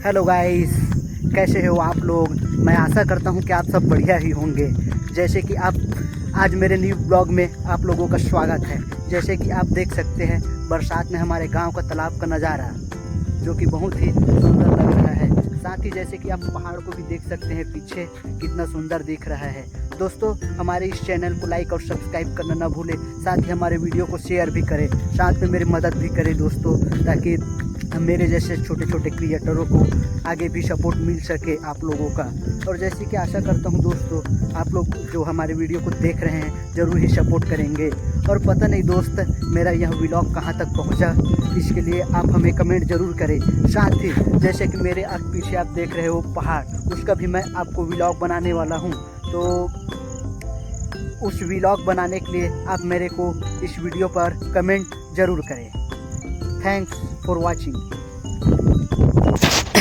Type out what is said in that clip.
Hello guys, कैसे हो आप लोग। मैं आशा करता हूं कि आप सब बढ़िया ही होंगे। जैसे कि आप आज मेरे न्यू ब्लॉग में आप लोगों का स्वागत है। जैसे कि आप देख सकते हैं बरसात में हमारे गांव का तालाब का नज़ारा, जो कि बहुत ही सुंदर लग रहा है। साथ ही जैसे कि आप पहाड़ को भी देख सकते हैं, पीछे कितना सुंदर दिख रहा है। दोस्तों, हमारे इस चैनल को लाइक और सब्सक्राइब करना ना भूलें। साथ ही हमारे वीडियो को शेयर भी करें, साथ में मेरी मदद भी करें दोस्तों, ताकि मेरे जैसे छोटे छोटे क्रिएटरों को आगे भी सपोर्ट मिल सके आप लोगों का। और जैसे कि आशा करता हूं दोस्तों, आप लोग जो हमारे वीडियो को देख रहे हैं ज़रूर ही सपोर्ट करेंगे। और पता नहीं दोस्त, मेरा यह व्लॉग कहां तक पहुंचा, इसके लिए आप हमें कमेंट ज़रूर करें। साथ ही जैसे कि मेरे पीछे आप देख रहे हो पहाड़, उसका भी मैं आपको व्लॉग बनाने वाला हूँ। तो उस व्लॉग बनाने के लिए आप मेरे को इस वीडियो पर कमेंट ज़रूर करें। Thanks for watching.